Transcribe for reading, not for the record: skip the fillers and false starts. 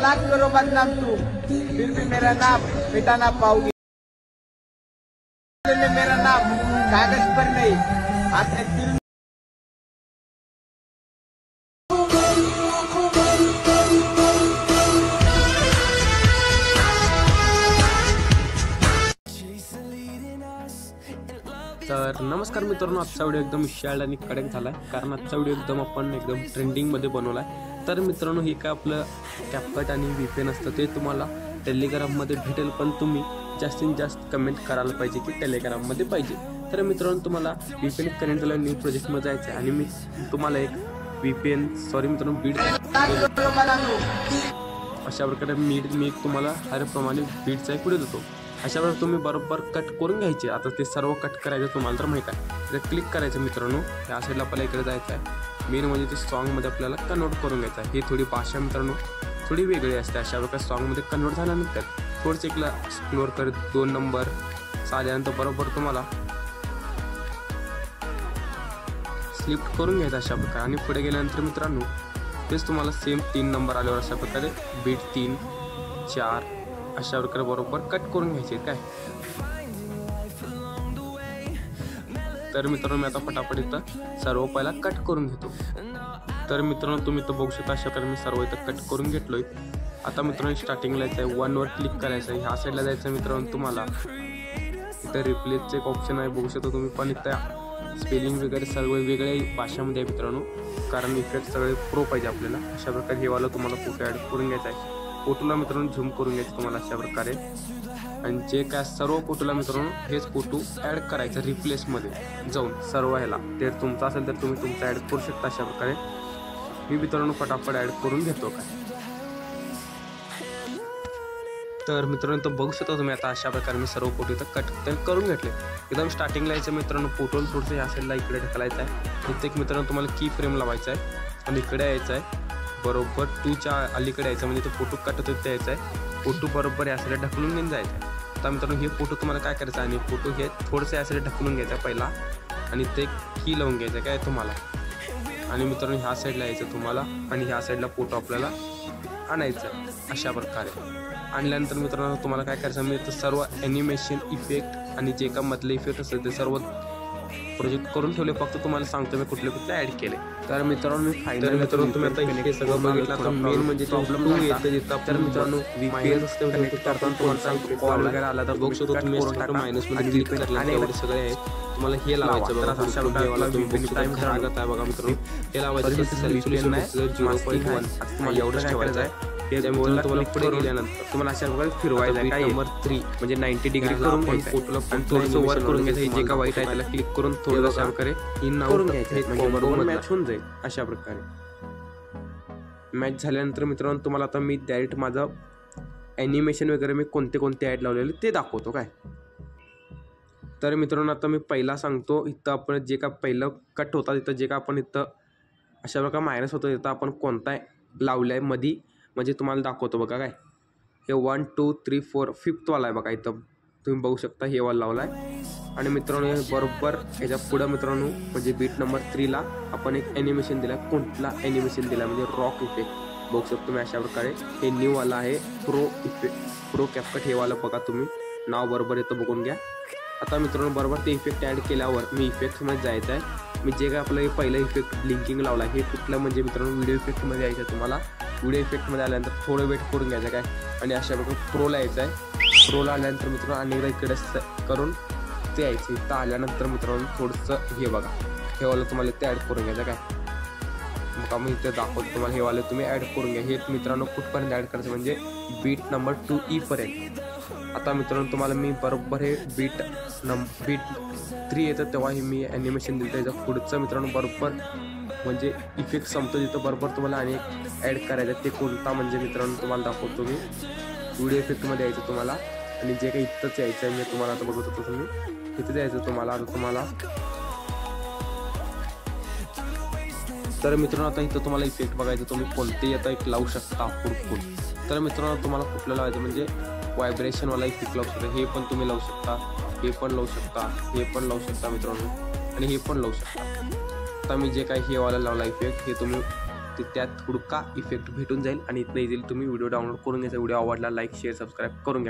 लाख करो बदनाम तू, फिर भी मेरा नाम मिटा ना पाओगे। मेरा नाम कागज पर नहीं आते दिल। तर नमस्कार मित्रांनो, आजचा व्हिडिओ एकदम विशाल आणि कडक झाला आहे, कारण आजचा व्हिडिओ आपण एकदम ट्रेंडिंगमध्ये बनवला आहे। तर मित्रांनो, हे काय आपलं कॅपकट आणि VPN असतं ते तुम्हाला टेलिग्राममध्ये भेटेल, पण तुम्ही जास्तीत जास्त कमेंट करायला पाहिजे की टेलिग्राममध्ये पाहिजे। तर मित्रांनो, तुम्हाला VPN कनेक्ट झाला न्यू प्रोजेक्टमध्ये जायचं आहे आणि मी तुम्हाला एक VPN मित्रांनो बीट अशा प्रकारे मी तुम्हाला हरप्रमाणे बीटचा एक व्हिडिओ देतो। अशा प्रकारे तुम्ही बरोबर कट करून घ्यायचे। आता ते सर्व कट करायचं तुम्हाला तर माहीत आहे, तर क्लिक करायचं मित्रांनो। या साईडला आपल्याला इकडे जायचं आहे, मेन म्हणजे ते सॉन्गमध्ये आपल्याला कन्वर्ट करून घ्यायचं आहे। ही थोडी भाषा मित्रांनो थोडी वेगळी असते। अशा प्रकारे सॉन्गमध्ये कन्वर्ट झाल्यानंतर थोडंसं एकला एक्सप्लोर करत 2 नंबर आल्यानंतर बरोबर तुम्हाला स्लिप करून घ्यायचं अशा प्रकारे, आणि पुढे गेल्यानंतर मित्रांनो तेच तुम्हाला सेम 3 नंबर आल्यावर अशा प्रकारे बीट 3 4 अशा प्रकारे बरोबर कट करून घ्यायचे काय। तर मित्रांनो, मी आता फटाफट इथं सर्व पहिला कट करून घेतो। तर मित्रांनो, तुम्ही इथं बघू शकता अशा प्रकारे मी सर्व इथं कट करून घेतलोय। आता मित्रांनो, स्टार्टिंगला जायचं आहे, 1 वर क्लिक करायचं आहे, ह्या साईडला जायचं मित्रांनो। तुम्हाला इथं रिप्लेसचं एक ऑप्शन आहे, बघू शकता तुम्ही, पण इथं स्पेलिंग वगैरे सर्व वेगळ्या भाषामध्ये आहे मित्रांनो, कारण इफेक्ट सगळे प्रो पाहिजे आपल्याला। अशा प्रकारे हे वाला तुम्हाला फोटो ॲड करून घ्यायचा आहे। फोटोला मित्रांनो झूम करून घ्यायचं तुम्हाला अशा प्रकारे, आणि जे काय सर्व फोटोला मित्रांनो हेच फोटो ॲड करायचं रिप्लेसमध्ये जाऊन सर्व ह्याला। ते तुमचा असेल तर तुम्ही तुमचा ॲड करू शकता अशा प्रकारे। मी मित्रांनो फटाफट ॲड करून घेतो काय। तर मित्रांनो, तर बघू शकता तुम्ही आता अशा प्रकारे मी सर्व फोटो इथं कट करून घेतले। एकदम स्टार्टिंगला यायचं मित्रांनो, फोटो थोडंसं या साईडला इकडे ढकलायचं आहे। प्रत्येक मित्रांनो तुम्हाला की फ्रेम लावायचा आहे आणि इकडे यायचं आहे, बरोबर 2च्या अलीकडे यायचं, म्हणजे तो फोटो कट होतो ते यायचा आहे। फोटो बरोबर या साईडला ढकलून घेऊन जायचं आहे। आता मित्रांनो, हे फोटो तुम्हाला काय करायचं आहे, आणि फोटो हे थोडंसं या साईडला ढकलून घ्यायचं पहिला, आणि ते की लावून घ्यायचं काय तुम्हाला। आणि मित्रांनो, ह्या साईडला यायचं तुम्हाला, आणि ह्या साईडला फोटो आपल्याला आणायचं अशा प्रकारे। आणल्यानंतर मित्रांनो तुम्हाला काय करायचं, मी तर सर्व ॲनिमेशन इफेक्ट आणि जे का मधले इफेक्ट असतात ते सर्व प्रोजेक्ट करून ठेवले, फक्त तुम्हाला सांगतो मी कुठले ॲड केले। तर मित्रांनो, मी फायनल मित्रांनो तुम्ही आता हे सगळं बघितलं, तर मेन म्हणजे प्रॉब्लेम येतं जिथं। तर मित्रांनो, VPN कनेक्ट करताना तुम्हाला सांगतो कॉल वगैरे आला तर बघू शकतो तुम्ही मायनसमध्ये क्लिक करला आणि एवढे सगळे आहे तुम्हाला हे लावायचं बघा। अशा प्रकारे तुम्ही टाइम लागत आहे बघा मित्रांनो, हे लावायचं सॉल्युशन आहे 0.1 एवढंच ठेवायचं आहे। त्यामुळे तुम्हाला पुढे गेल्यानंतर तुम्हाला अशा प्रकारे फिरवायचं आहे, काय नंबर 3 म्हणजे 90 डिग्री करून फोटोला पण थोडंसं वर करून घ्यायचं, जे का वाईट आहे त्याला क्लिक करून थोडं अशा प्रकारे इन करून घ्यायचं, म्हणजे बरोबर मॅच होऊन जाईल। अशा प्रकारे मॅच झाल्यानंतर मित्रांनो तुम्हाला आता मी डायरेक्ट माझं ॲनिमेशन वगैरे मी कोणते ॲड लावलेले ते दाखवतो काय। तर मित्रांनो, आता मी पहिला सांगतो, इथं आपण जे का पहिलं कट होता तिथं जे का आपण इथं अशा प्रकारे मायनस होतं तिथं आपण कोणता लावलं आहे मधी, म्हणजे तुम्हाला दाखवतो बघा काय। हे 1 2 3 4 5th वाला आहे बघा, इथं तुम्ही बघू शकता हे वाला लावला आहे। आणि मित्रांनो, बरोबर ह्याच्या पुढं मित्रांनो म्हणजे बीट नंबर 3ला आपण एक ॲनिमेशन दिला, कोणता ॲनिमेशन दिला म्हणजे रॉक इफेक्ट बघू शकतो तुम्ही अशा प्रकारे। हे न्यू वाला आहे प्रो कॅपकट, हे वाला बघा तुम्ही, नाव बरोबर येतं बघून घ्या। आता मित्रांनो, बरोबर ते इफेक्ट ॲड केल्यावर मी इफेक्ट्समध्ये जायचं आहे। मी जे काय आपलं हे पहिलं इफेक्ट ब्लिंकिंग लावला हे कुठलं म्हणजे मित्रांनो व्हिडिओ इफेक्टमध्ये यायचं तुम्हाला। व्हिडिओ इफेक्टमध्ये आल्यानंतर थोडं वेट करून घ्यायचं काय, आणि अशा प्रकारे प्रोला यायचं आहे। प्रोला आल्यानंतर मित्रांनो अनेकदा इकडे करून ते यायचं। इथं आल्यानंतर मित्रांनो थोडंसं हे बघा, हे वालं तुम्हाला ते ॲड करून घ्यायचं काय। मग आम्ही इथे दाखवतो तुम्हाला, हे वाले तुम्ही ॲड करून घ्या। हे मित्रांनो कुठपर्यंत ॲड करायचं म्हणजे बीट नंबर 2E पर्यंत। आता मित्रांनो तुम्हाला मी बरोबर हे बीट 3 येतं तेव्हा हे मी ॲनिमेशन दिलं, त्याचं पुढचं मित्रांनो बरोबर म्हणजे इफेक्ट संपतो तिथं बरोबर तुम्हाला आणि ॲड करायचं, ते कोणता म्हणजे मित्रांनो तुम्हाला दाखवतो मी। व्हिडिओ इफेक्टमध्ये यायचं तुम्हाला, आणि जे काही इथंच यायचं आहे मी तुम्हाला आता बघत होतो तुम्ही इथं यायचं तुम्हाला। आता तुम्हाला तर मित्रांनो आता इथं तुम्हाला इफेक्ट बघायचं, तुम्ही कोणतेही आता एक लावू शकता पुढकून। तर मित्रांनो तुम्हाला कुठलं लावायचं म्हणजे व्हायब्रेशनवाला इफेक्ट लावू शकता, हे पण तुम्ही लावू शकता, हे पण लावू शकता, हे पण लावू शकता मित्रांनो, आणि हे पण लावू शकता। आता मी जे काही हे वाला लावला इफेक्ट हे तुम्ही त्यात हुडका इफेक्ट भेटून जाईल आणि इथनं इझिली तुम्ही व्हिडिओ डाउनलोड करून घ्यायचा. व्हिडिओ आवडला लाईक शेअर सबस्क्राईब करून घ्या.